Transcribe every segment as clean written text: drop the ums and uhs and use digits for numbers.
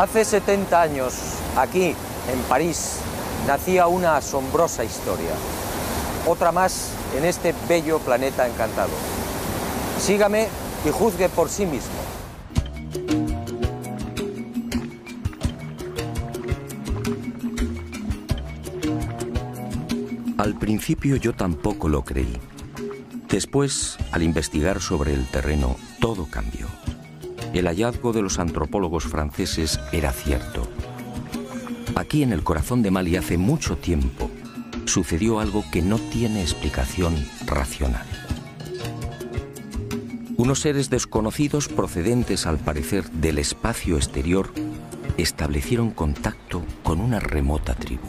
Hace 70 años, aquí, en París, nacía una asombrosa historia. Otra más en este bello planeta encantado. Sígame y juzgue por sí mismo. Al principio yo tampoco lo creí. Después, al investigar sobre el terreno, todo cambió. El hallazgo de los antropólogos franceses era cierto. Aquí en el corazón de Mali hace mucho tiempo sucedió algo que no tiene explicación racional. Unos seres desconocidos procedentes al parecer del espacio exterior establecieron contacto con una remota tribu.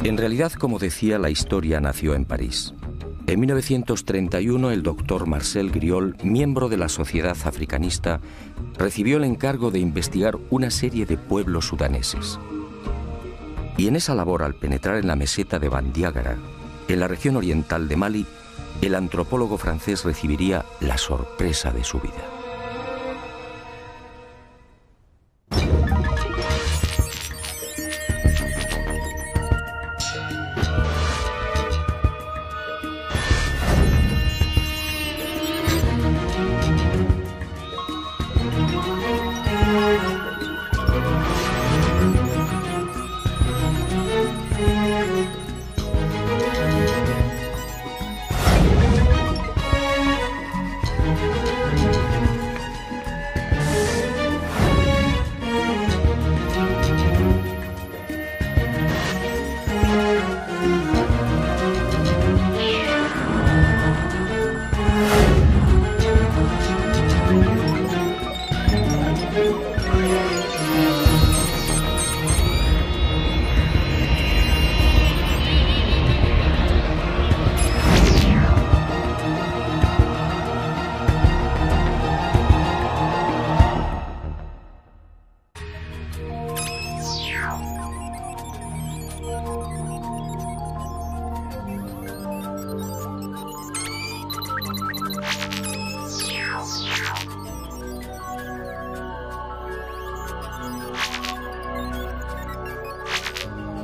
En realidad, como decía, la historia nació en París. En 1931, el doctor Marcel Griol, miembro de la Sociedad Africanista, recibió el encargo de investigar una serie de pueblos sudaneses. Y en esa labor, al penetrar en la meseta de Bandiagara, en la región oriental de Mali, el antropólogo francés recibiría la sorpresa de su vida.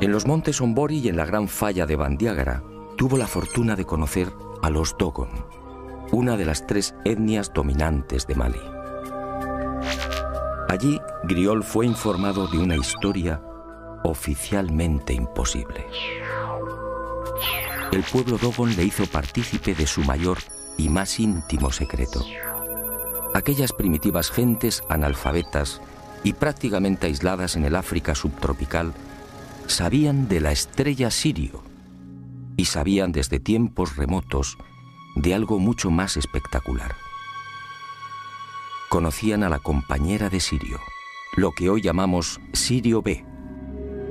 En los montes Ombori y en la gran falla de Bandiagara, tuvo la fortuna de conocer a los Dogon, una de las 3 etnias dominantes de Mali. Allí, Griol fue informado de una historia oficialmente imposible. El pueblo Dogon le hizo partícipe de su mayor y más íntimo secreto. Aquellas primitivas gentes analfabetas y prácticamente aisladas en el África subtropical sabían de la estrella Sirio y sabían desde tiempos remotos de algo mucho más espectacular. Conocían a la compañera de Sirio, lo que hoy llamamos Sirio B,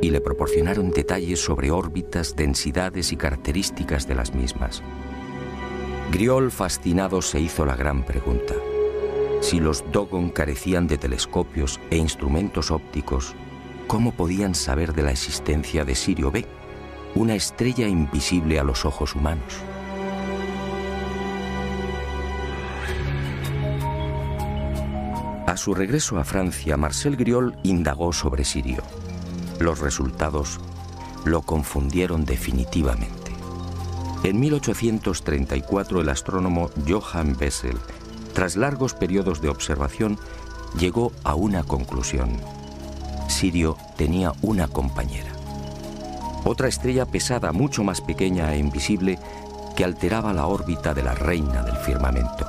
y le proporcionaron detalles sobre órbitas, densidades y características de las mismas. Griol, fascinado, se hizo la gran pregunta: si los Dogon carecían de telescopios e instrumentos ópticos, ¿cómo podían saber de la existencia de Sirio B, una estrella invisible a los ojos humanos? A su regreso a Francia, Marcel Griol indagó sobre Sirio. Los resultados lo confundieron definitivamente. En 1834, el astrónomo Johann Bessel, tras largos periodos de observación, llegó a una conclusión: Sirio tenía una compañera, otra estrella pesada, mucho más pequeña e invisible, que alteraba la órbita de la reina del firmamento.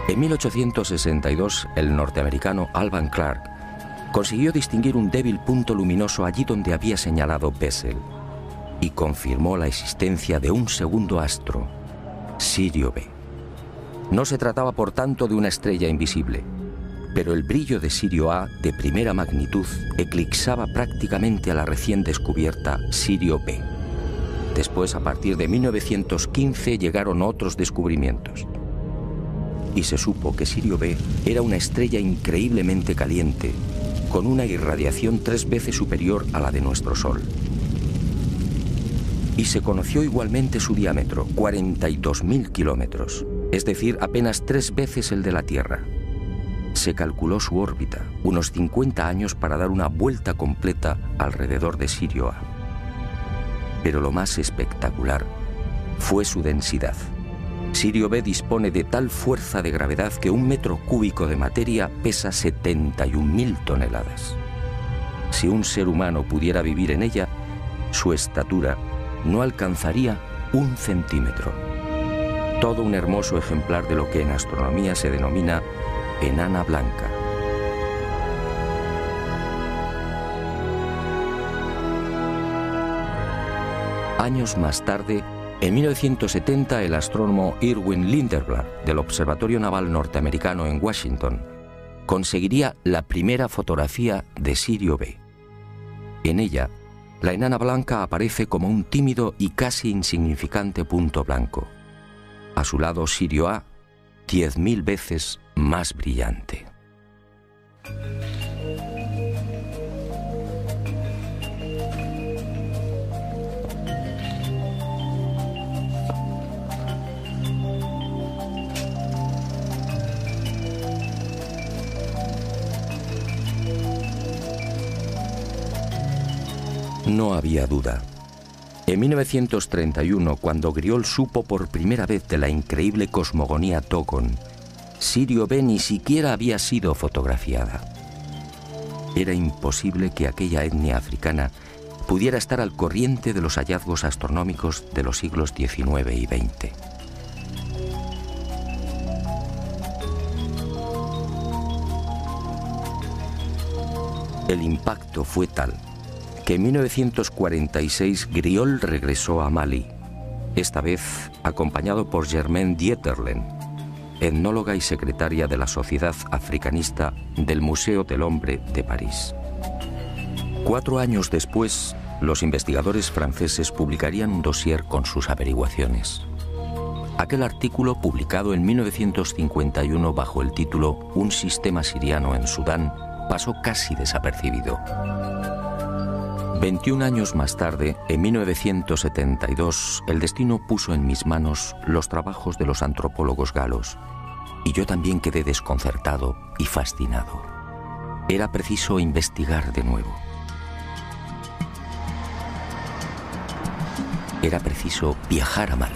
En 1862, el norteamericano Alvan Clark consiguió distinguir un débil punto luminoso allí donde había señalado Bessel y confirmó la existencia de un segundo astro, Sirio B. No se trataba, por tanto, de una estrella invisible, pero el brillo de Sirio A, de primera magnitud, eclipsaba prácticamente a la recién descubierta Sirio B. Después, a partir de 1915, llegaron otros descubrimientos. y se supo que Sirio B era una estrella increíblemente caliente, con una irradiación 3 veces superior a la de nuestro Sol. Y se conoció igualmente su diámetro, 42.000 kilómetros, es decir, apenas 3 veces el de la Tierra. Se calculó su órbita, unos 50 años para dar una vuelta completa alrededor de Sirio A. Pero lo más espectacular fue su densidad. Sirio B dispone de tal fuerza de gravedad que 1 metro cúbico de materia pesa 71.000 toneladas. Si un ser humano pudiera vivir en ella, su estatura no alcanzaría 1 centímetro. Todo un hermoso ejemplar de lo que en astronomía se denomina enana blanca. Años más tarde, en 1970, el astrónomo Irwin Lindenberg del Observatorio Naval Norteamericano en Washington conseguiría la primera fotografía de Sirio B. En ella, la enana blanca aparece como un tímido y casi insignificante punto blanco. A su lado, Sirio A, 10.000 veces más brillante. No había duda. En 1931, cuando Griol supo por primera vez de la increíble cosmogonía Togon, Sirio B ni siquiera había sido fotografiada. Era imposible que aquella etnia africana pudiera estar al corriente de los hallazgos astronómicos de los siglos XIX y XX. El impacto fue tal que en 1946 Griol regresó a Mali, esta vez acompañado por Germaine Dieterlen, etnóloga y secretaria de la Sociedad Africanista del Museo del Hombre de París. 4 años después, los investigadores franceses publicarían un dossier con sus averiguaciones. Aquel artículo, publicado en 1951 bajo el título Un sistema siriano en Sudán, pasó casi desapercibido. 21 años más tarde, en 1972, el destino puso en mis manos los trabajos de los antropólogos galos, y yo también quedé desconcertado y fascinado. Era preciso investigar de nuevo. Era preciso viajar a Mali.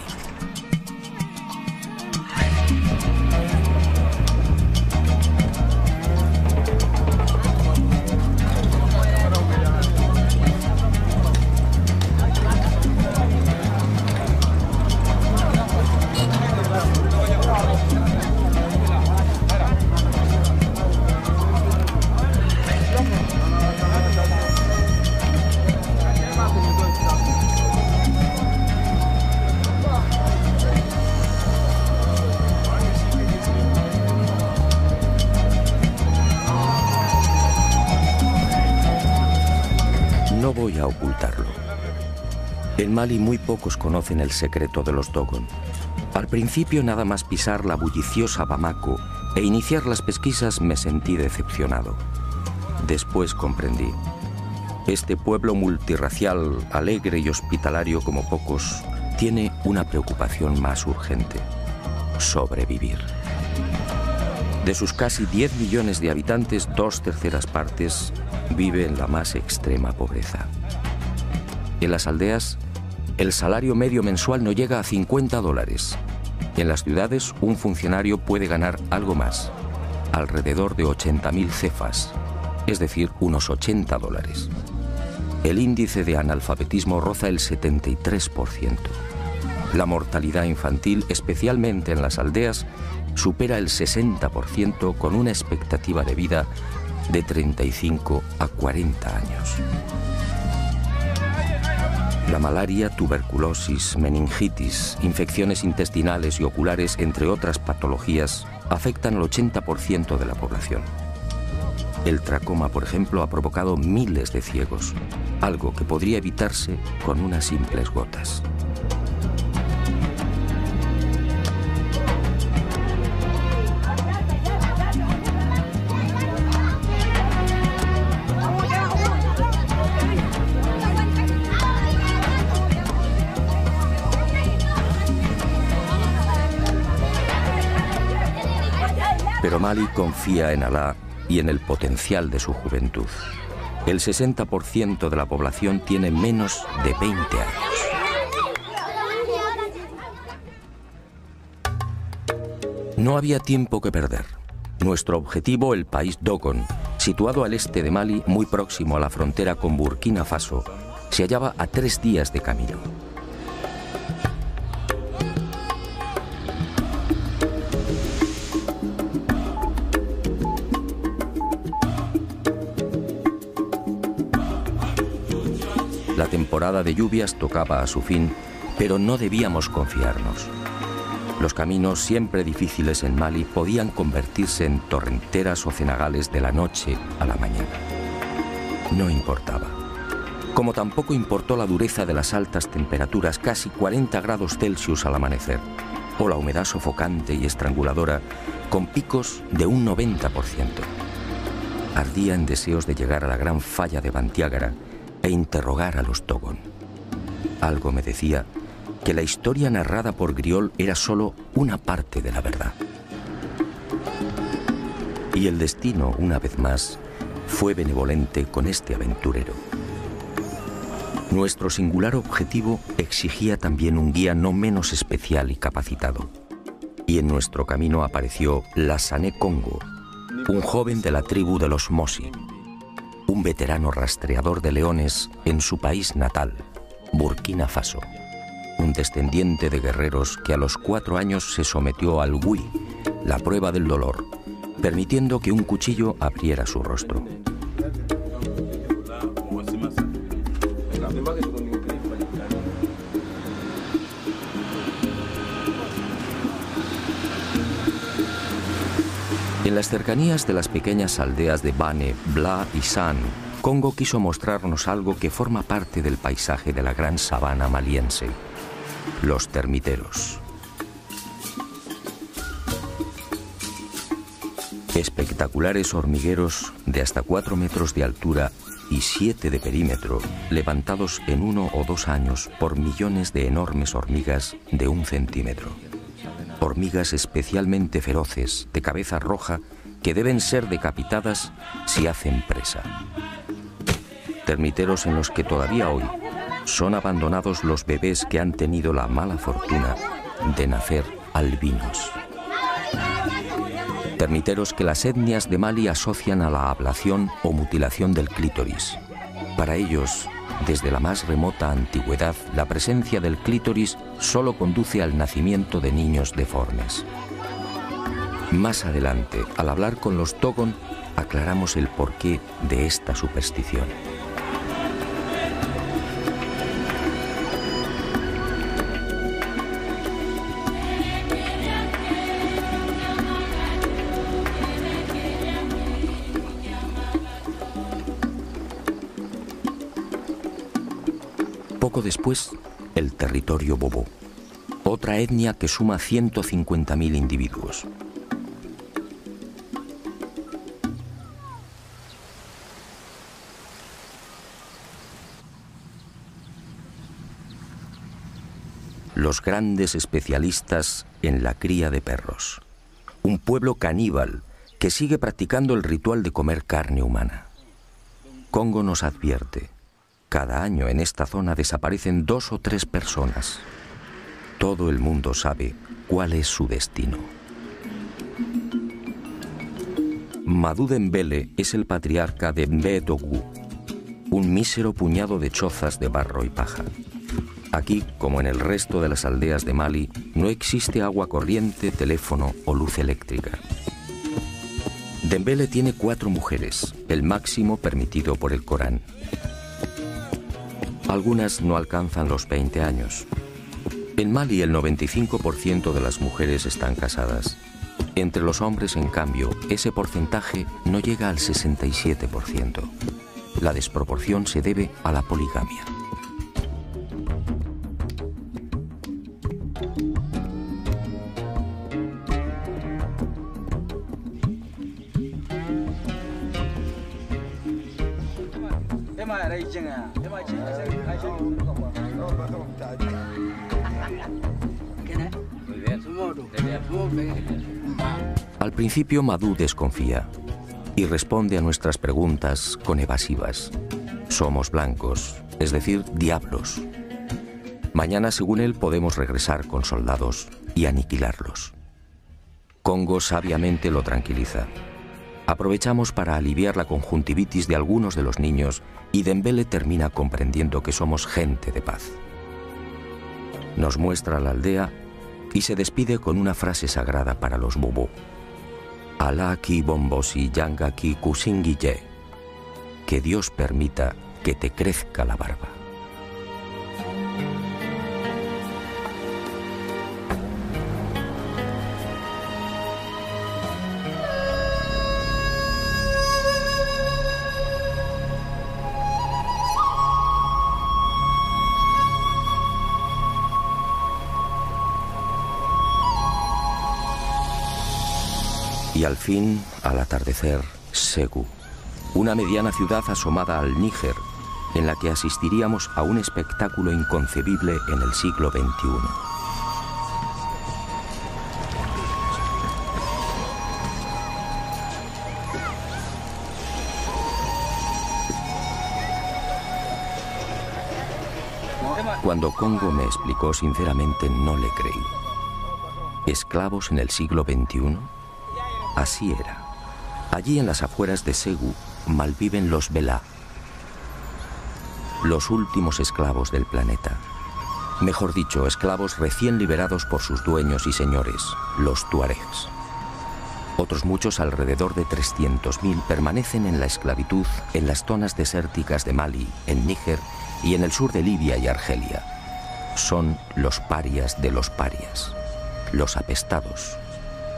No voy a ocultarlo. En Mali muy pocos conocen el secreto de los Dogon. Al principio, nada más pisar la bulliciosa Bamako e iniciar las pesquisas, me sentí decepcionado. Después comprendí. Este pueblo multirracial, alegre y hospitalario como pocos, tiene una preocupación más urgente: sobrevivir. De sus casi 10 millones de habitantes, 2/3 partes vive en la más extrema pobreza. En las aldeas, el salario medio mensual no llega a $50. En las ciudades, un funcionario puede ganar algo más, alrededor de 80.000 cefas, es decir, unos $80. El índice de analfabetismo roza el 73%. La mortalidad infantil, especialmente en las aldeas, supera el 60%, con una expectativa de vida de 35 a 40 años. La malaria, tuberculosis, meningitis, infecciones intestinales y oculares, entre otras patologías, afectan al 80% de la población. El tracoma, por ejemplo, ha provocado miles de ciegos, algo que podría evitarse con unas simples gotas. Pero Mali confía en Alá y en el potencial de su juventud. El 60% de la población tiene menos de 20 años. No había tiempo que perder. Nuestro objetivo, el país Dogon, situado al este de Mali, muy próximo a la frontera con Burkina Faso, se hallaba a 3 días de camino. La temporada de lluvias tocaba a su fin, pero no debíamos confiarnos. Los caminos, siempre difíciles en Mali, podían convertirse en torrenteras o cenagales de la noche a la mañana. No importaba. Como tampoco importó la dureza de las altas temperaturas, casi 40 grados Celsius al amanecer, o la humedad sofocante y estranguladora, con picos de un 90%. Ardía en deseos de llegar a la gran falla de Bandiagara e interrogar a los Dogon. Algo me decía que la historia narrada por Griol era solo una parte de la verdad. Y el destino, una vez más, fue benevolente con este aventurero. Nuestro singular objetivo exigía también un guía no menos especial y capacitado. Y en nuestro camino apareció Lassane Congo, un joven de la tribu de los Mosi, un veterano rastreador de leones en su país natal, Burkina Faso. Un descendiente de guerreros que a los 4 años se sometió al Wui, la prueba del dolor, permitiendo que un cuchillo abriera su rostro. En las cercanías de las pequeñas aldeas de Bane, Bla y San, Congo quiso mostrarnos algo que forma parte del paisaje de la gran sabana maliense: los termiteros. Espectaculares hormigueros de hasta 4 metros de altura y 7 de perímetro, levantados en 1 o 2 años por millones de enormes hormigas de 1 centímetro. Hormigas especialmente feroces, de cabeza roja, que deben ser decapitadas si hacen presa. Termiteros en los que todavía hoy son abandonados los bebés que han tenido la mala fortuna de nacer albinos. Termiteros que las etnias de Mali asocian a la ablación o mutilación del clítoris. Para ellos, desde la más remota antigüedad, la presencia del clítoris solo conduce al nacimiento de niños deformes. Más adelante, al hablar con los Dogon, aclaramos el porqué de esta superstición. Poco después, el territorio Bobo, otra etnia que suma 150.000 individuos. Los grandes especialistas en la cría de perros. Un pueblo caníbal que sigue practicando el ritual de comer carne humana. Congo nos advierte: cada año en esta zona desaparecen 2 o 3 personas. Todo el mundo sabe cuál es su destino. Madou Dembélé es el patriarca de Mbé-Dougou, un mísero puñado de chozas de barro y paja. Aquí, como en el resto de las aldeas de Mali, no existe agua corriente, teléfono o luz eléctrica. Dembélé tiene 4 mujeres, el máximo permitido por el Corán. Algunas no alcanzan los 20 años. En Mali el 95% de las mujeres están casadas. Entre los hombres, en cambio, ese porcentaje no llega al 67%. La desproporción se debe a la poligamia. Al principio Madú desconfía y responde a nuestras preguntas con evasivas. Somos blancos, es decir, diablos. Mañana, según él, podemos regresar con soldados y aniquilarlos. Congo sabiamente lo tranquiliza. Aprovechamos para aliviar la conjuntivitis de algunos de los niños y Dembele termina comprendiendo que somos gente de paz. Nos muestra la aldea y se despide con una frase sagrada para los Bobo. Alá ki bombosi yanga ki kusingiye. Que Dios permita que te crezca la barba. Y al fin, al atardecer, Ségou, una mediana ciudad asomada al Níger, en la que asistiríamos a un espectáculo inconcebible en el siglo XXI. Cuando Congo me explicó, sinceramente no le creí. ¿Esclavos en el siglo XXI? Así era. Allí en las afueras de Ségou malviven los Bela, los últimos esclavos del planeta. Mejor dicho, esclavos recién liberados por sus dueños y señores, los tuaregs. Otros muchos, alrededor de 300.000, permanecen en la esclavitud en las zonas desérticas de Mali, en Níger y en el sur de Libia y Argelia. Son los parias de los parias, los apestados.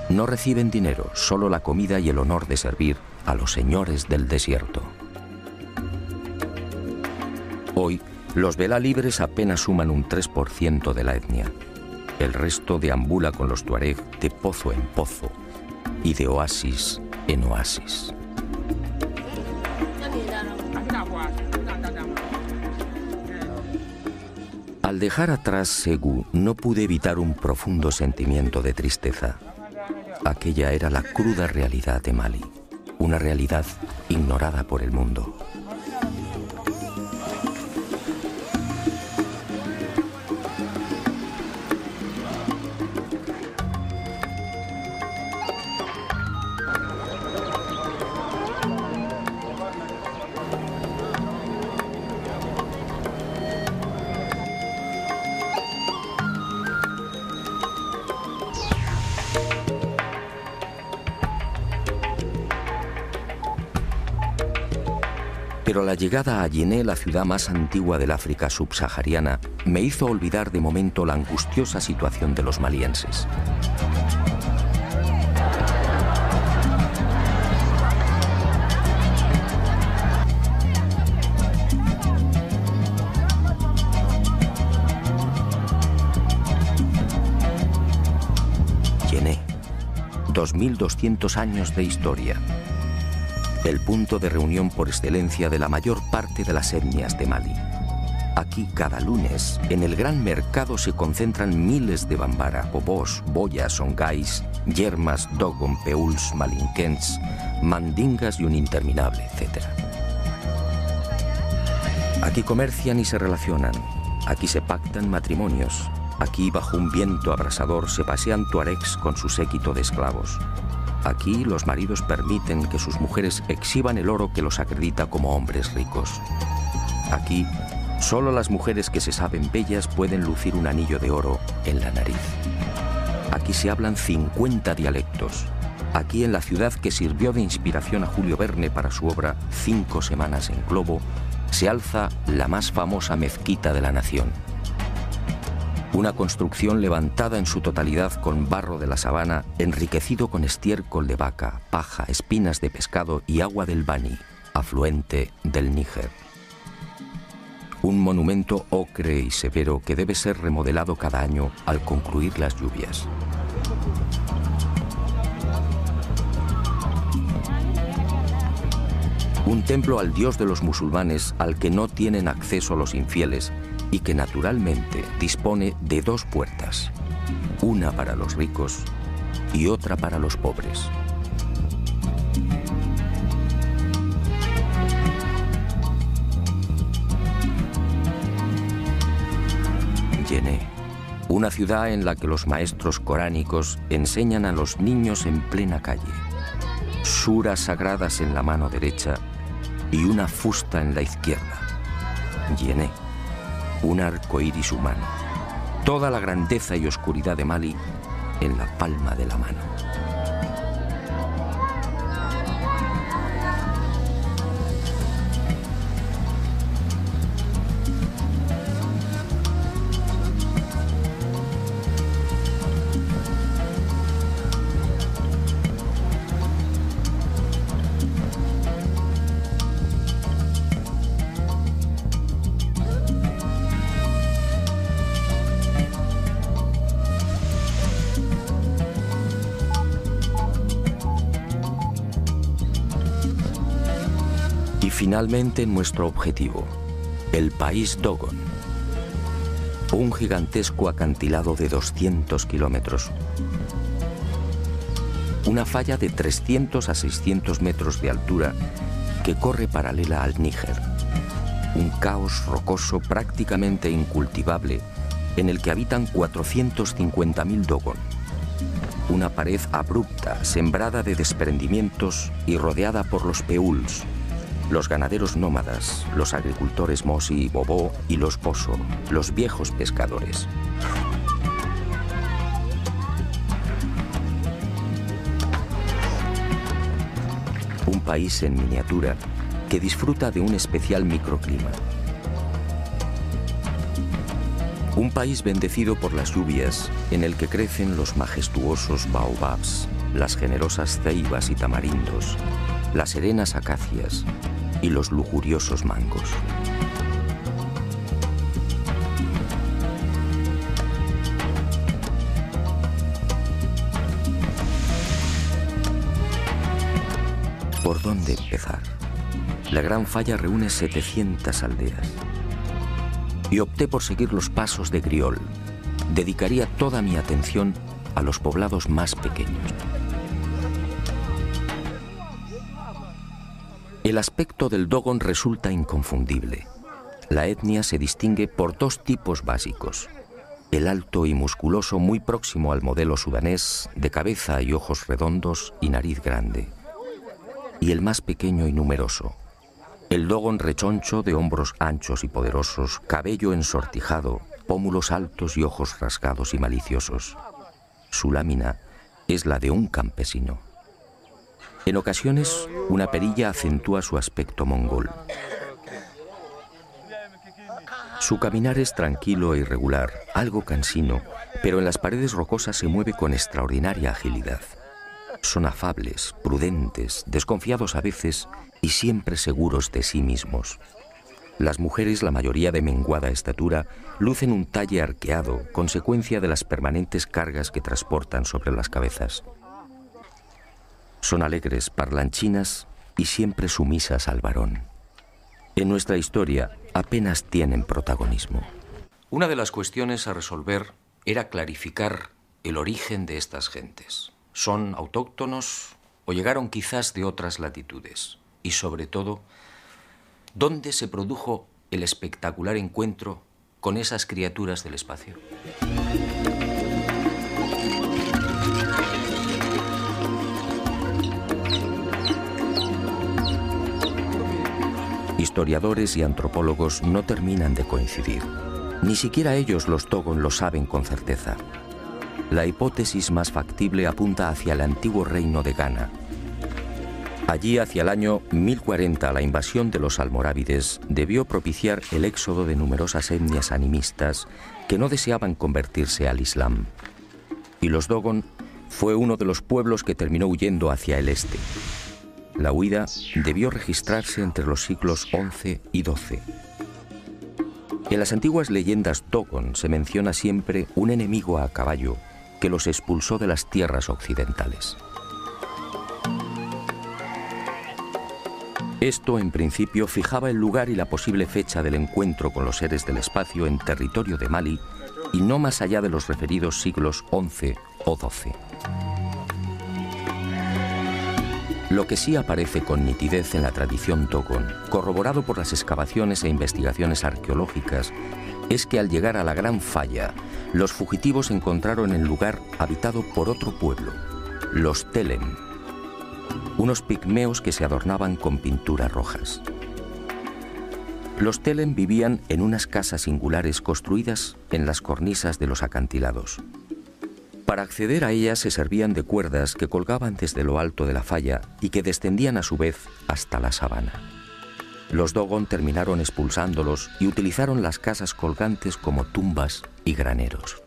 No reciben dinero, solo la comida y el honor de servir a los señores del desierto. Hoy, los Bela libres apenas suman un 3% de la etnia. El resto deambula con los tuareg de pozo en pozo y de oasis en oasis. Al dejar atrás Ségou, no pude evitar un profundo sentimiento de tristeza. Aquella era la cruda realidad de Mali, una realidad ignorada por el mundo. Pero la llegada a Yené, la ciudad más antigua del África subsahariana, me hizo olvidar de momento la angustiosa situación de los malienses. Yené, 2200 años de historia. El punto de reunión por excelencia de la mayor parte de las etnias de Mali. Aquí cada lunes, en el gran mercado, se concentran miles de bambara, bobos, boyas, songais, yermas, dogon, peuls, malinquens, mandingas y un interminable etcétera. Aquí comercian y se relacionan, aquí se pactan matrimonios, aquí bajo un viento abrasador se pasean tuaregs con su séquito de esclavos. Aquí los maridos permiten que sus mujeres exhiban el oro que los acredita como hombres ricos. Aquí, solo las mujeres que se saben bellas pueden lucir un anillo de oro en la nariz. Aquí se hablan 50 dialectos. Aquí, en la ciudad que sirvió de inspiración a Julio Verne para su obra 5 semanas en globo, se alza la más famosa mezquita de la nación. Una construcción levantada en su totalidad con barro de la sabana, enriquecido con estiércol de vaca, paja, espinas de pescado y agua del Bani, afluente del Níger. Un monumento ocre y severo que debe ser remodelado cada año al concluir las lluvias. Un templo al dios de los musulmanes al que no tienen acceso los infieles y que naturalmente dispone de 2 puertas, una para los ricos y otra para los pobres. Yené, una ciudad en la que los maestros coránicos enseñan a los niños en plena calle, suras sagradas en la mano derecha y una fusta en la izquierda. Yené, un arco iris humano, toda la grandeza y oscuridad de Mali en la palma de la mano. Finalmente nuestro objetivo, el país Dogon, un gigantesco acantilado de 200 kilómetros, una falla de 300 a 600 metros de altura que corre paralela al Níger, un caos rocoso prácticamente incultivable en el que habitan 450.000 Dogon, una pared abrupta sembrada de desprendimientos y rodeada por los peuls, los ganaderos nómadas, los agricultores Mosi y Bobo y los Boso, los viejos pescadores. Un país en miniatura que disfruta de un especial microclima. Un país bendecido por las lluvias en el que crecen los majestuosos baobabs, las generosas ceibas y tamarindos, las serenas acacias y los lujuriosos mangos. ¿Por dónde empezar? La Gran Falla reúne 700 aldeas. Y opté por seguir los pasos de Griol. Dedicaría toda mi atención a los poblados más pequeños. El aspecto del Dogon resulta inconfundible. La etnia se distingue por dos tipos básicos. El alto y musculoso muy próximo al modelo sudanés, de cabeza y ojos redondos y nariz grande. Y el más pequeño y numeroso. El Dogon rechoncho de hombros anchos y poderosos, cabello ensortijado, pómulos altos y ojos rasgados y maliciosos. Su lámina es la de un campesino. En ocasiones, una perilla acentúa su aspecto mongol. Su caminar es tranquilo e irregular, algo cansino, pero en las paredes rocosas se mueve con extraordinaria agilidad. Son afables, prudentes, desconfiados a veces y siempre seguros de sí mismos. Las mujeres, la mayoría de menguada estatura, lucen un talle arqueado, consecuencia de las permanentes cargas que transportan sobre las cabezas. Son alegres, parlanchinas y siempre sumisas al varón. En nuestra historia apenas tienen protagonismo. Una de las cuestiones a resolver era clarificar el origen de estas gentes. ¿Son autóctonos o llegaron quizás de otras latitudes? Y sobre todo, ¿dónde se produjo el espectacular encuentro con esas criaturas del espacio? Historiadores y antropólogos no terminan de coincidir. Ni siquiera ellos, los Dogon, lo saben con certeza. La hipótesis más factible apunta hacia el antiguo reino de Ghana. Allí, hacia el año 1040, la invasión de los almorávides debió propiciar el éxodo de numerosas etnias animistas que no deseaban convertirse al Islam. Y los Dogon fue uno de los pueblos que terminó huyendo hacia el este. La huida debió registrarse entre los siglos XI y XII. En las antiguas leyendas Dogon se menciona siempre un enemigo a caballo que los expulsó de las tierras occidentales. Esto, en principio, fijaba el lugar y la posible fecha del encuentro con los seres del espacio en territorio de Mali y no más allá de los referidos siglos XI o XII. Lo que sí aparece con nitidez en la tradición Dogon, corroborado por las excavaciones e investigaciones arqueológicas, es que al llegar a la Gran Falla, los fugitivos encontraron el lugar habitado por otro pueblo, los Telem, unos pigmeos que se adornaban con pinturas rojas. Los Telem vivían en unas casas singulares construidas en las cornisas de los acantilados. Para acceder a ellas se servían de cuerdas que colgaban desde lo alto de la falla y que descendían a su vez hasta la sabana. Los Dogon terminaron expulsándolos y utilizaron las casas colgantes como tumbas y graneros.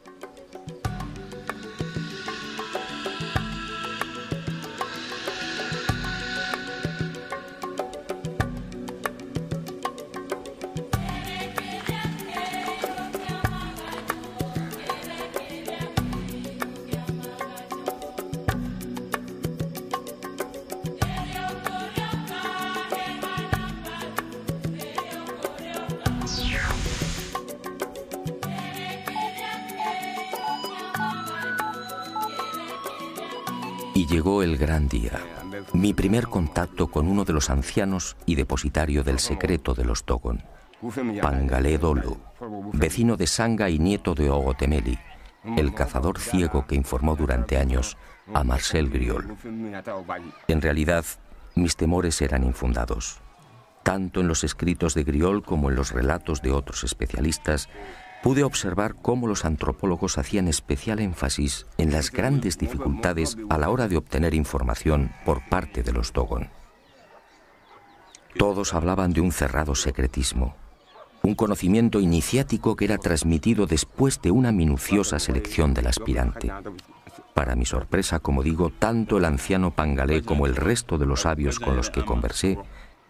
Y llegó el gran día, mi primer contacto con uno de los ancianos y depositario del secreto de los Dogon, Pangalé Dolo, vecino de Sanga y nieto de Ogotemeli, el cazador ciego que informó durante años a Marcel Griol. En realidad, mis temores eran infundados. Tanto en los escritos de Griol como en los relatos de otros especialistas, pude observar cómo los antropólogos hacían especial énfasis en las grandes dificultades a la hora de obtener información por parte de los Dogon. Todos hablaban de un cerrado secretismo, un conocimiento iniciático que era transmitido después de una minuciosa selección del aspirante. Para mi sorpresa, como digo, tanto el anciano Pangalé como el resto de los sabios con los que conversé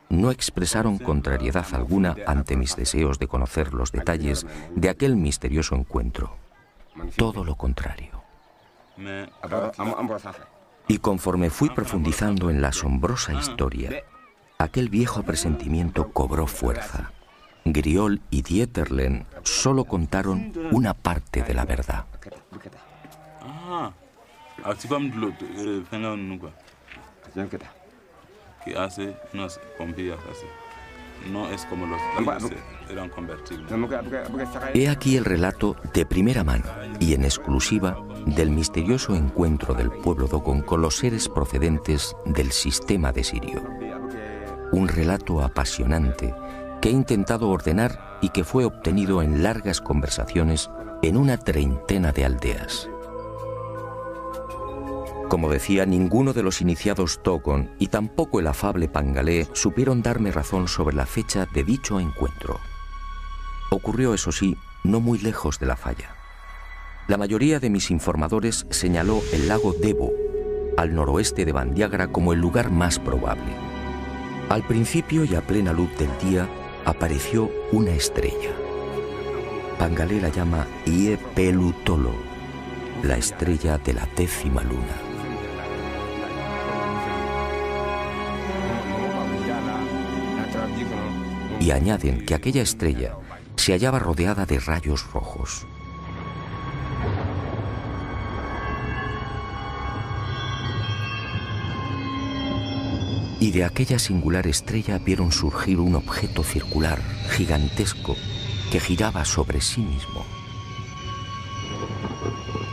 no expresaron contrariedad alguna ante mis deseos de conocer los detalles de aquel misterioso encuentro. Todo lo contrario. Y conforme fui profundizando en la asombrosa historia, aquel viejo presentimiento cobró fuerza. Griol y Dieterlen solo contaron una parte de la verdad. Que hace unas pompillas así. No es como los que eran convertibles. He aquí el relato de primera mano y en exclusiva del misterioso encuentro del pueblo Dogon con los seres procedentes del sistema de Sirio. Un relato apasionante que he intentado ordenar y que fue obtenido en largas conversaciones en una treintena de aldeas. Como decía, ninguno de los iniciados Dogon y tampoco el afable Pangalé supieron darme razón sobre la fecha de dicho encuentro. Ocurrió, eso sí, no muy lejos de la falla. La mayoría de mis informadores señaló el lago Debo, al noroeste de Bandiagra, como el lugar más probable. Al principio y a plena luz del día apareció una estrella. Pangalé la llama Ie Pelu Tolo, la estrella de la 10ª luna. Y añaden que aquella estrella se hallaba rodeada de rayos rojos. Y de aquella singular estrella vieron surgir un objeto circular, gigantesco, que giraba sobre sí mismo.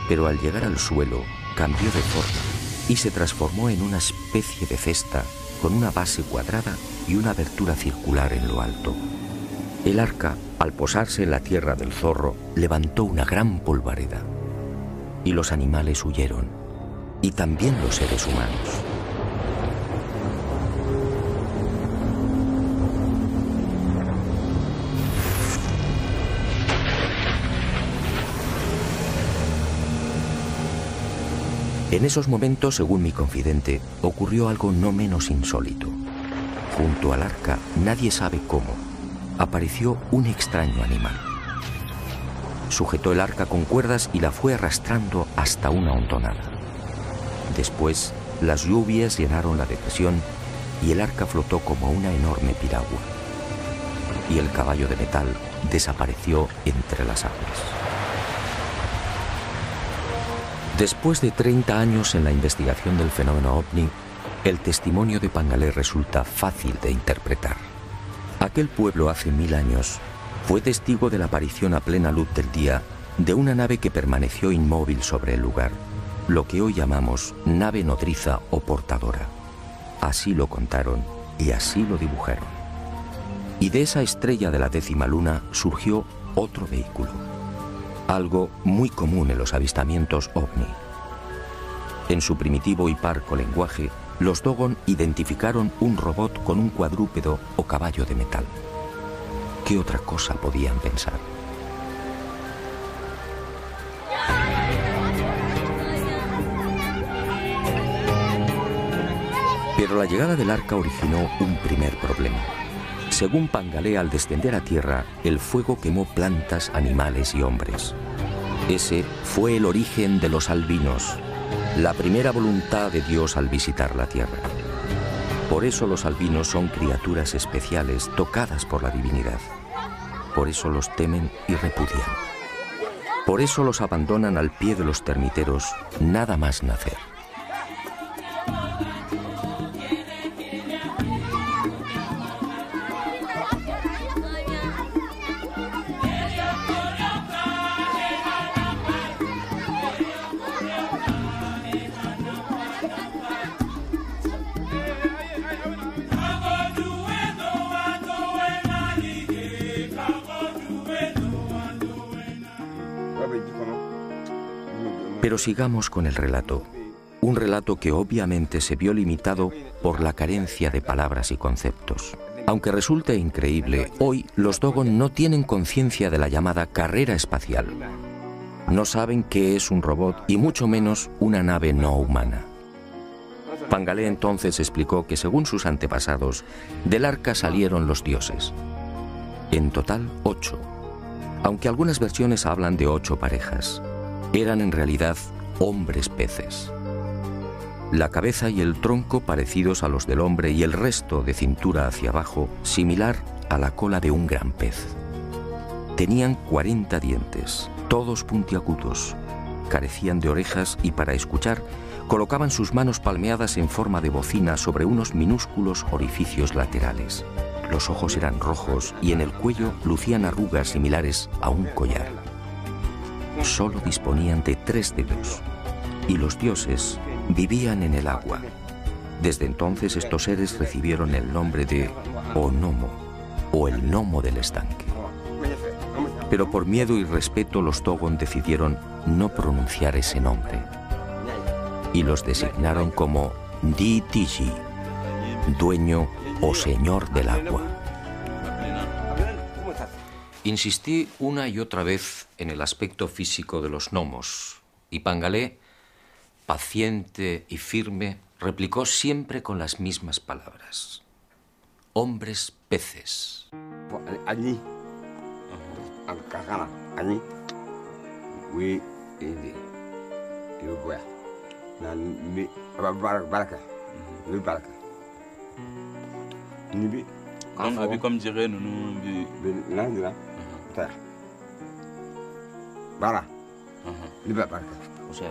Pero al llegar al suelo, cambió de forma y se transformó en una especie de cesta con una base cuadrada y una abertura circular en lo alto. El arca, al posarse en la tierra del zorro, levantó una gran polvareda. Y los animales huyeron, y también los seres humanos. En esos momentos, según mi confidente, ocurrió algo no menos insólito. Junto al arca, nadie sabe cómo, apareció un extraño animal. Sujetó el arca con cuerdas y la fue arrastrando hasta una hondonada. Después, las lluvias llenaron la depresión y el arca flotó como una enorme piragua. Y el caballo de metal desapareció entre las aguas. Después de 30 años en la investigación del fenómeno ovni, el testimonio de Pangalé resulta fácil de interpretar. Aquel pueblo hace 1000 años fue testigo de la aparición a plena luz del día de una nave que permaneció inmóvil sobre el lugar, lo que hoy llamamos nave nodriza o portadora. Así lo contaron y así lo dibujaron. Y de esa estrella de la 10ª luna surgió otro vehículo, algo muy común en los avistamientos ovni. En su primitivo y parco lenguaje, los Dogon identificaron un robot con un cuadrúpedo o caballo de metal. ¿Qué otra cosa podían pensar? Pero la llegada del arca originó un primer problema. Según Pangalé, al descender a tierra, el fuego quemó plantas, animales y hombres. Ese fue el origen de los albinos, la primera voluntad de Dios al visitar la tierra. Por eso los albinos son criaturas especiales tocadas por la divinidad. Por eso los temen y repudian. Por eso los abandonan al pie de los termiteros nada más nacer. Pero sigamos con el relato, un relato que obviamente se vio limitado por la carencia de palabras y conceptos. Aunque resulte increíble, hoy los Dogon no tienen conciencia de la llamada carrera espacial. No saben qué es un robot y mucho menos una nave no humana. Pangalé entonces explicó que según sus antepasados, del arca salieron los dioses. En total, 8, aunque algunas versiones hablan de 8 parejas. Eran en realidad hombres peces. La cabeza y el tronco parecidos a los del hombre y el resto de cintura hacia abajo similar a la cola de un gran pez. Tenían 40 dientes, todos puntiagudos, carecían de orejas y para escuchar colocaban sus manos palmeadas en forma de bocina sobre unos minúsculos orificios laterales. Los ojos eran rojos y en el cuello lucían arrugas similares a un collar. Solo disponían de 3 dedos y los dioses vivían en el agua. Desde entonces estos seres recibieron el nombre de Onomo o el gnomo del estanque. Pero por miedo y respeto los Dogon decidieron no pronunciar ese nombre y los designaron como Di-Tiji, dueño o señor del agua. Insistí una y otra vez en el aspecto físico de los gnomos y Pangalé, paciente y firme, replicó siempre con las mismas palabras. Hombres peces. Allí, allí, O sea,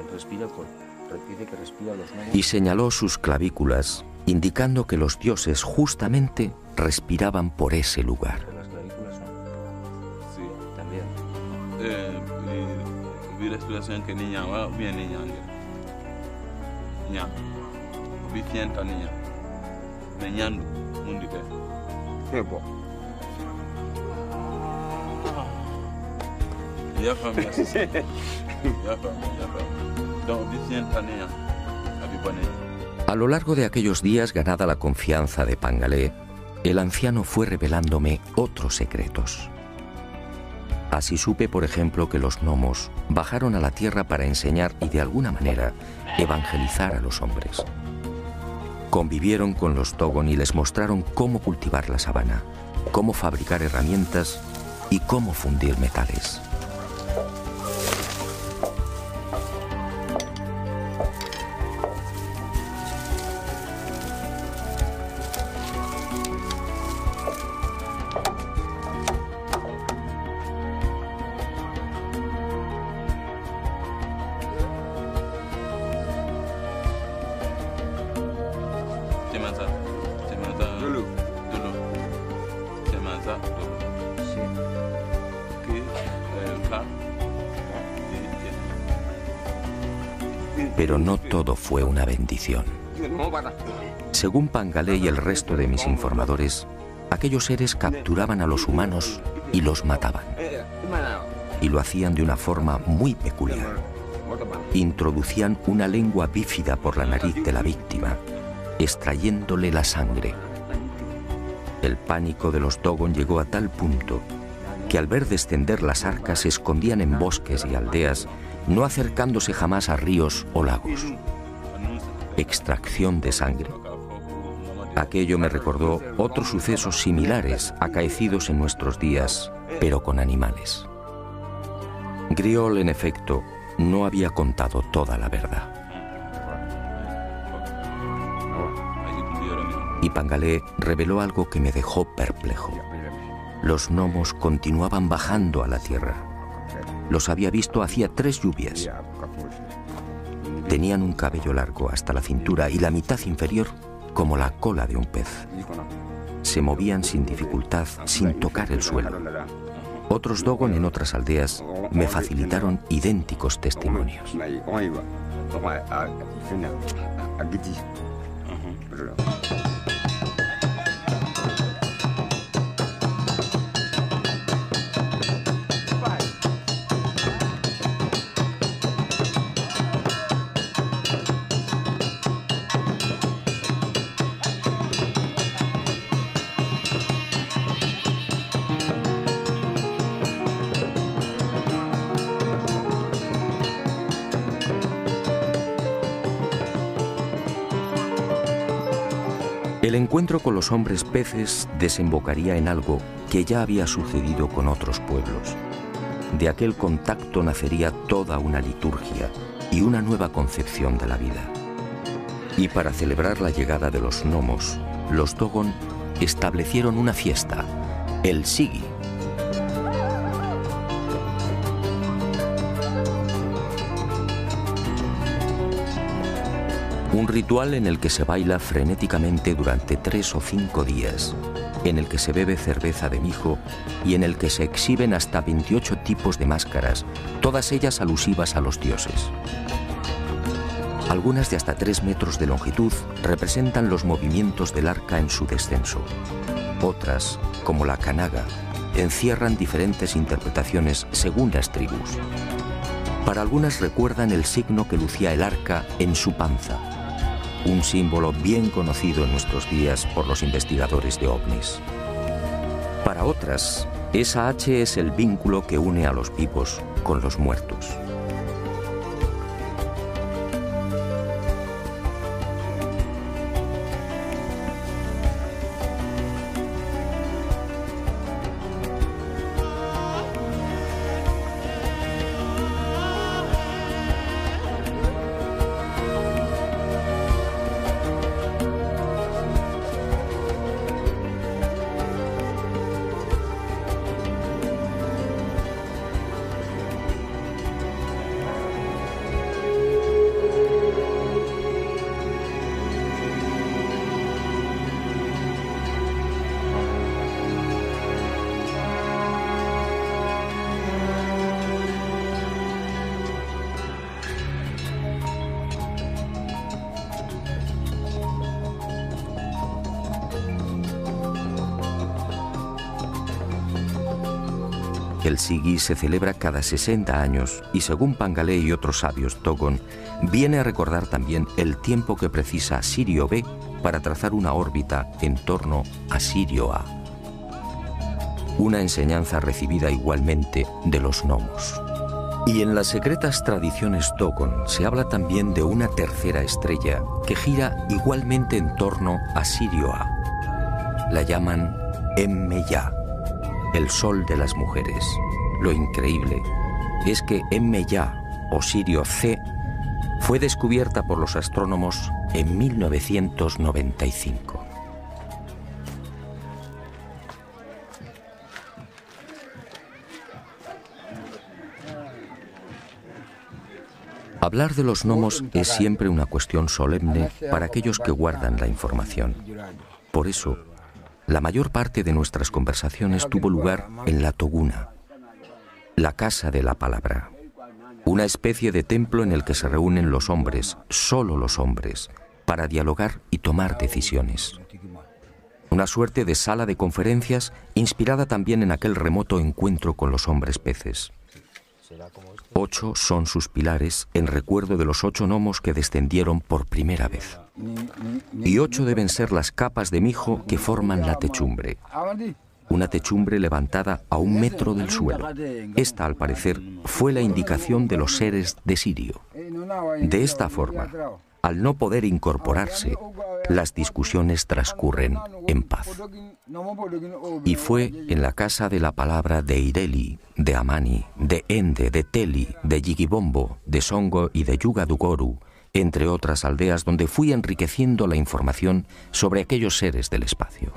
dice que respira los gnomos. Y señaló sus clavículas, indicando que los dioses justamente respiraban por ese lugar. Las clavículas son. Sí. También. Vi respiración que niña va bien niña. Niña. Vi fienta niña. Me ñandu mundi ke. Sebo. Ya fami. Ya fami. Donc vi fienta niña. Abi bone. A lo largo de aquellos días, ganada la confianza de Pangalé, el anciano fue revelándome otros secretos. Así supe, por ejemplo, que los gnomos bajaron a la tierra para enseñar y de alguna manera evangelizar a los hombres. Convivieron con los Dogon y les mostraron cómo cultivar la sabana, cómo fabricar herramientas y cómo fundir metales. Pero no todo fue una bendición. Según Pangalé y el resto de mis informadores, aquellos seres capturaban a los humanos y los mataban. Y lo hacían de una forma muy peculiar. Introducían una lengua bífida por la nariz de la víctima, extrayéndole la sangre. El pánico de los Dogon llegó a tal punto que al ver descender las arcas se escondían en bosques y aldeas, no acercándose jamás a ríos o lagos. Extracción de sangre. Aquello me recordó otros sucesos similares acaecidos en nuestros días, pero con animales. Griol, en efecto, no había contado toda la verdad. Y Pangalé reveló algo que me dejó perplejo. Los gnomos continuaban bajando a la tierra. Los había visto hacía 3 lluvias. Tenían un cabello largo hasta la cintura y la mitad inferior como la cola de un pez. Se movían sin dificultad, sin tocar el suelo. Otros Dogon en otras aldeas me facilitaron idénticos testimonios. El encuentro con los hombres peces desembocaría en algo que ya había sucedido con otros pueblos. De aquel contacto nacería toda una liturgia y una nueva concepción de la vida. Y para celebrar la llegada de los gnomos, los Dogon establecieron una fiesta, el Sigi. Un ritual en el que se baila frenéticamente durante 3 o 5 días, en el que se bebe cerveza de mijo y en el que se exhiben hasta 28 tipos de máscaras, todas ellas alusivas a los dioses. Algunas de hasta 3 metros de longitud representan los movimientos del arca en su descenso. Otras, como la Kanaga, encierran diferentes interpretaciones según las tribus. Para algunas recuerdan el signo que lucía el arca en su panza, un símbolo bien conocido en nuestros días por los investigadores de ovnis. Para otras, esa H es el vínculo que une a los vivos con los muertos. El Sigi se celebra cada 60 años y, según Pangalé y otros sabios Dogon, viene a recordar también el tiempo que precisa Sirio B para trazar una órbita en torno a Sirio A. Una enseñanza recibida igualmente de los gnomos. Y en las secretas tradiciones Dogon se habla también de una tercera estrella que gira igualmente en torno a Sirio A. La llaman Emmeya, el sol de las mujeres. Lo increíble es que Emmeya, o Sirio C, fue descubierta por los astrónomos en 1995. Hablar de los gnomos es siempre una cuestión solemne para aquellos que guardan la información. Por eso, la mayor parte de nuestras conversaciones tuvo lugar en la Toguna, la casa de la palabra, una especie de templo en el que se reúnen los hombres, solo los hombres, para dialogar y tomar decisiones. Una suerte de sala de conferencias inspirada también en aquel remoto encuentro con los hombres peces. 8 son sus pilares en recuerdo de los 8 gnomos que descendieron por primera vez. Y 8 deben ser las capas de mijo que forman la techumbre. Una techumbre levantada a 1 metro del suelo. Esta, al parecer, fue la indicación de los seres de Sirio. De esta forma, al no poder incorporarse, las discusiones transcurren en paz. Y fue en la casa de la palabra de Ireli, de Amani, de Ende, de Teli, de Yigibombo, de Songo y de Yugadugoru, entre otras aldeas donde fui enriqueciendo la información sobre aquellos seres del espacio.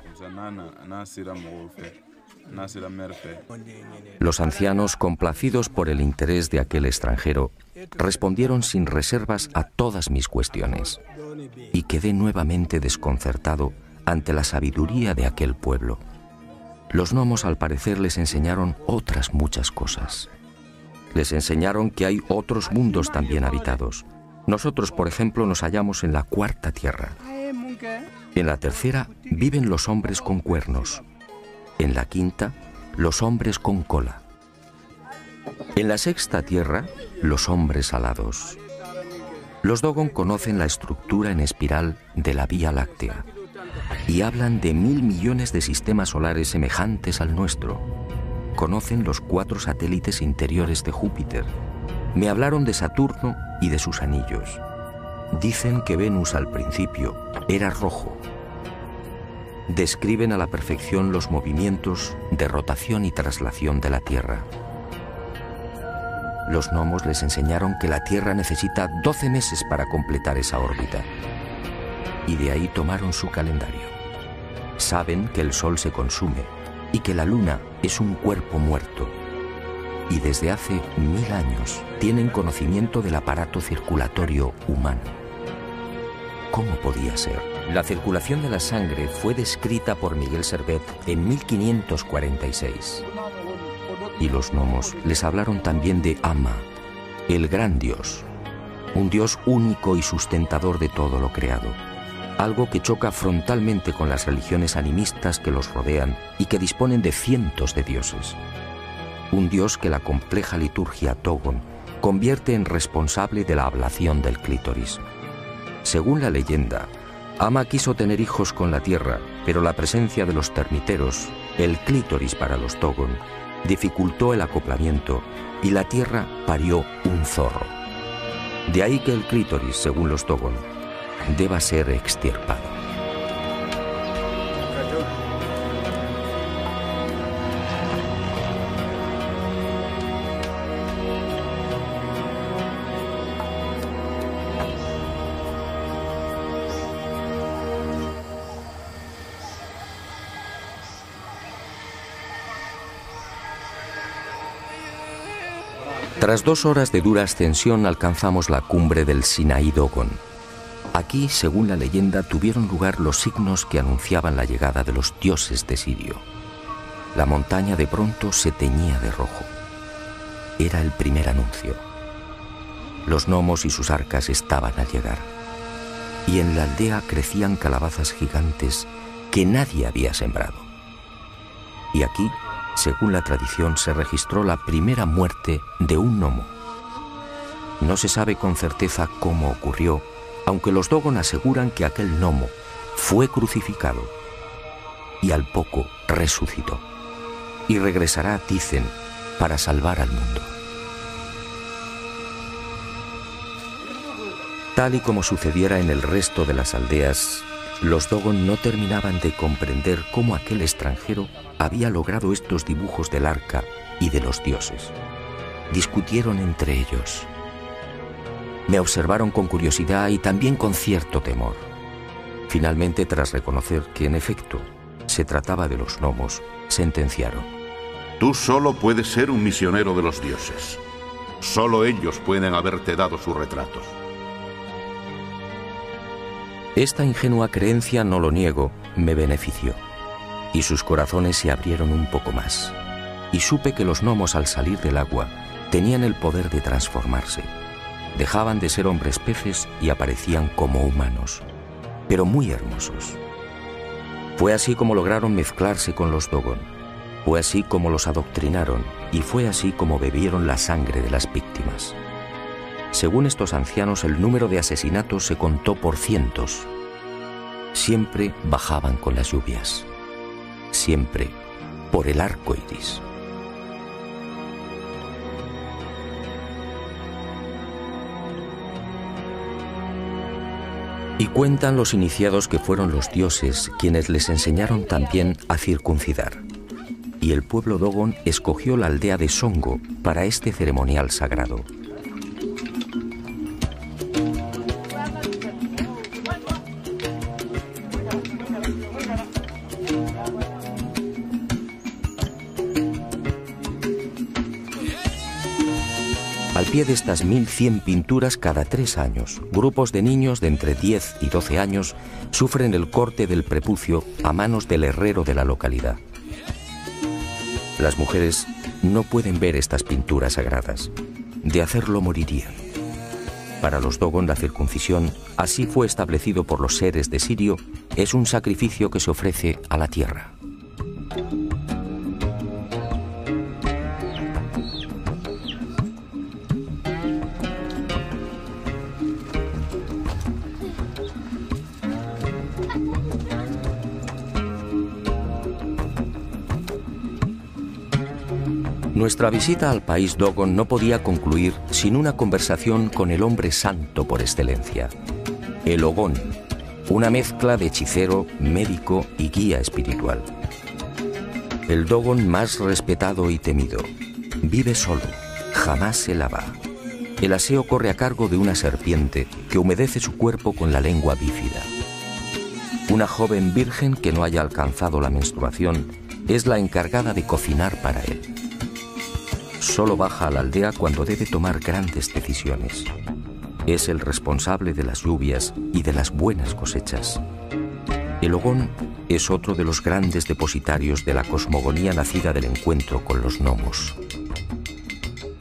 Los ancianos, complacidos por el interés de aquel extranjero, respondieron sin reservas a todas mis cuestiones, y quedé nuevamente desconcertado ante la sabiduría de aquel pueblo. Los gnomos, al parecer, les enseñaron otras muchas cosas. Les enseñaron que hay otros mundos también habitados. Nosotros, por ejemplo, nos hallamos en la 4ª tierra. En la 3ª viven los hombres con cuernos. En la 5ª, los hombres con cola. En la 6ª tierra, los hombres alados. Los Dogon conocen la estructura en espiral de la Vía Láctea y hablan de 1000 millones de sistemas solares semejantes al nuestro. Conocen los 4 satélites interiores de Júpiter. Me hablaron de Saturno y de sus anillos. Dicen que Venus al principio era rojo. Describen a la perfección los movimientos de rotación y traslación de la Tierra. Los gnomos les enseñaron que la Tierra necesita 12 meses para completar esa órbita. Y de ahí tomaron su calendario. Saben que el Sol se consume y que la Luna es un cuerpo muerto. Y desde hace 1000 años tienen conocimiento del aparato circulatorio humano. ¿Cómo podía ser? La circulación de la sangre fue descrita por Miguel Servet en 1546. Y los gnomos les hablaron también de Ama, el gran dios, un dios único y sustentador de todo lo creado, algo que choca frontalmente con las religiones animistas que los rodean y que disponen de cientos de dioses. Un dios que la compleja liturgia Dogon convierte en responsable de la ablación del clítoris. Según la leyenda, Ama quiso tener hijos con la tierra, pero la presencia de los termiteros, el clítoris para los Dogon, dificultó el acoplamiento y la tierra parió un zorro. De ahí que el clítoris, según los Dogon, deba ser extirpado. Tras 2 horas de dura ascensión alcanzamos la cumbre del Sinaí Dogon. Aquí, según la leyenda, tuvieron lugar los signos que anunciaban la llegada de los dioses de Sirio. La montaña de pronto se teñía de rojo. Era el primer anuncio. Los gnomos y sus arcas estaban al llegar. Y en la aldea crecían calabazas gigantes que nadie había sembrado. Y aquí, según la tradición, se registró la primera muerte de un gnomo. No se sabe con certeza cómo ocurrió, aunque los Dogon aseguran que aquel gnomo fue crucificado y al poco resucitó. Y regresará, dicen, para salvar al mundo. Tal y como sucediera en el resto de las aldeas, los Dogon no terminaban de comprender cómo aquel extranjero había logrado estos dibujos del arca y de los dioses. Discutieron entre ellos. Me observaron con curiosidad y también con cierto temor. Finalmente, tras reconocer que en efecto se trataba de los gnomos, sentenciaron: Tú solo puedes ser un misionero de los dioses. Solo ellos pueden haberte dado sus retratos. Esta ingenua creencia, no lo niego, me benefició. y sus corazones se abrieron un poco más. Y supe que los gnomos al salir del agua tenían el poder de transformarse. Dejaban de ser hombres peces y aparecían como humanos, pero muy hermosos. Fue así como lograron mezclarse con los Dogon. Fue así como los adoctrinaron y fue así como bebieron la sangre de las víctimas. Según estos ancianos, el número de asesinatos se contó por cientos. Siempre bajaban con las lluvias. Siempre por el arco iris. Y cuentan los iniciados que fueron los dioses quienes les enseñaron también a circuncidar. Y el pueblo Dogon escogió la aldea de Songo para este ceremonial sagrado. Al pie de estas 1100 pinturas, cada 3 años, grupos de niños de entre 10 y 12 años sufren el corte del prepucio a manos del herrero de la localidad. Las mujeres no pueden ver estas pinturas sagradas. De hacerlo morirían. Para los Dogon, la circuncisión, así fue establecido por los seres de Sirio, es un sacrificio que se ofrece a la tierra. Nuestra visita al país Dogon no podía concluir sin una conversación con el hombre santo por excelencia, el Ogón, una mezcla de hechicero, médico y guía espiritual. El Dogon más respetado y temido. Vive solo, jamás se lava. El aseo corre a cargo de una serpiente que humedece su cuerpo con la lengua bífida. Una joven virgen que no haya alcanzado la menstruación es la encargada de cocinar para él. Solo baja a la aldea cuando debe tomar grandes decisiones. Es el responsable de las lluvias y de las buenas cosechas. El Ogón es otro de los grandes depositarios de la cosmogonía nacida del encuentro con los gnomos.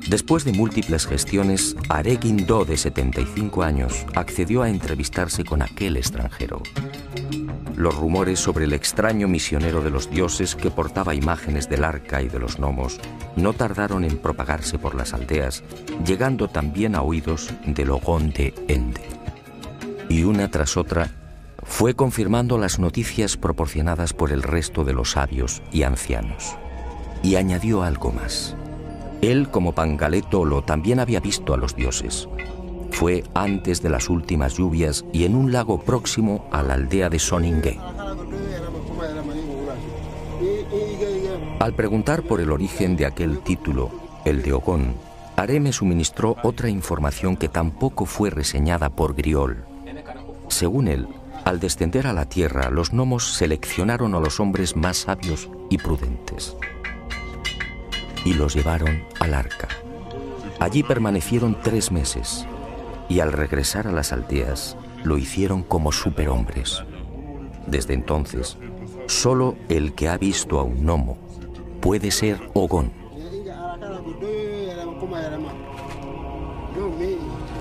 Después de múltiples gestiones, Aregin Do, de 75 años, accedió a entrevistarse con aquel extranjero. Los rumores sobre el extraño misionero de los dioses que portaba imágenes del arca y de los gnomos no tardaron en propagarse por las aldeas, llegando también a oídos del Ogón de Ende. Y una tras otra fue confirmando las noticias proporcionadas por el resto de los sabios y ancianos. Y añadió algo más. Él, como Pangalé Tolo, también había visto a los dioses. Fue antes de las últimas lluvias y en un lago próximo a la aldea de Soningue. Al preguntar por el origen de aquel título, el de Ogón, Are me suministró otra información que tampoco fue reseñada por Griol. Según él, al descender a la tierra, los gnomos seleccionaron a los hombres más sabios y prudentes y los llevaron al arca. Allí permanecieron 3 meses. Y al regresar a las aldeas, lo hicieron como superhombres. Desde entonces, solo el que ha visto a un gnomo puede ser Ogón.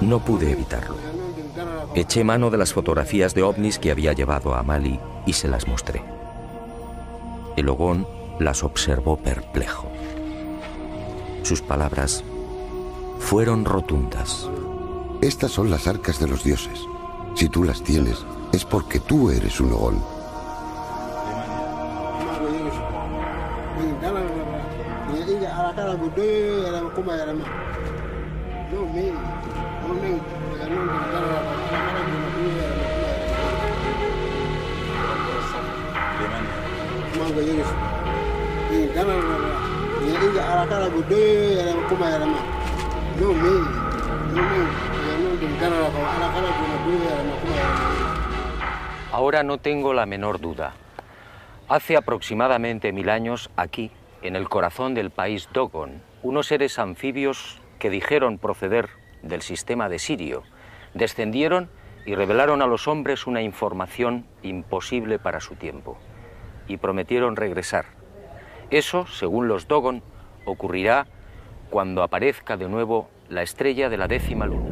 No pude evitarlo. Eché mano de las fotografías de ovnis que había llevado a Mali y se las mostré. El Ogón las observó perplejo. Sus palabras fueron rotundas. Estas son las arcas de los dioses. Si tú las tienes, es porque tú eres un Ogón. Ahora no tengo la menor duda. Hace aproximadamente 1000 años, aquí, en el corazón del país Dogon, unos seres anfibios que dijeron proceder del sistema de Sirio, descendieron y revelaron a los hombres una información imposible para su tiempo. y prometieron regresar. Eso, según los Dogon, ocurrirá cuando aparezca de nuevo la estrella de la 10ª luna.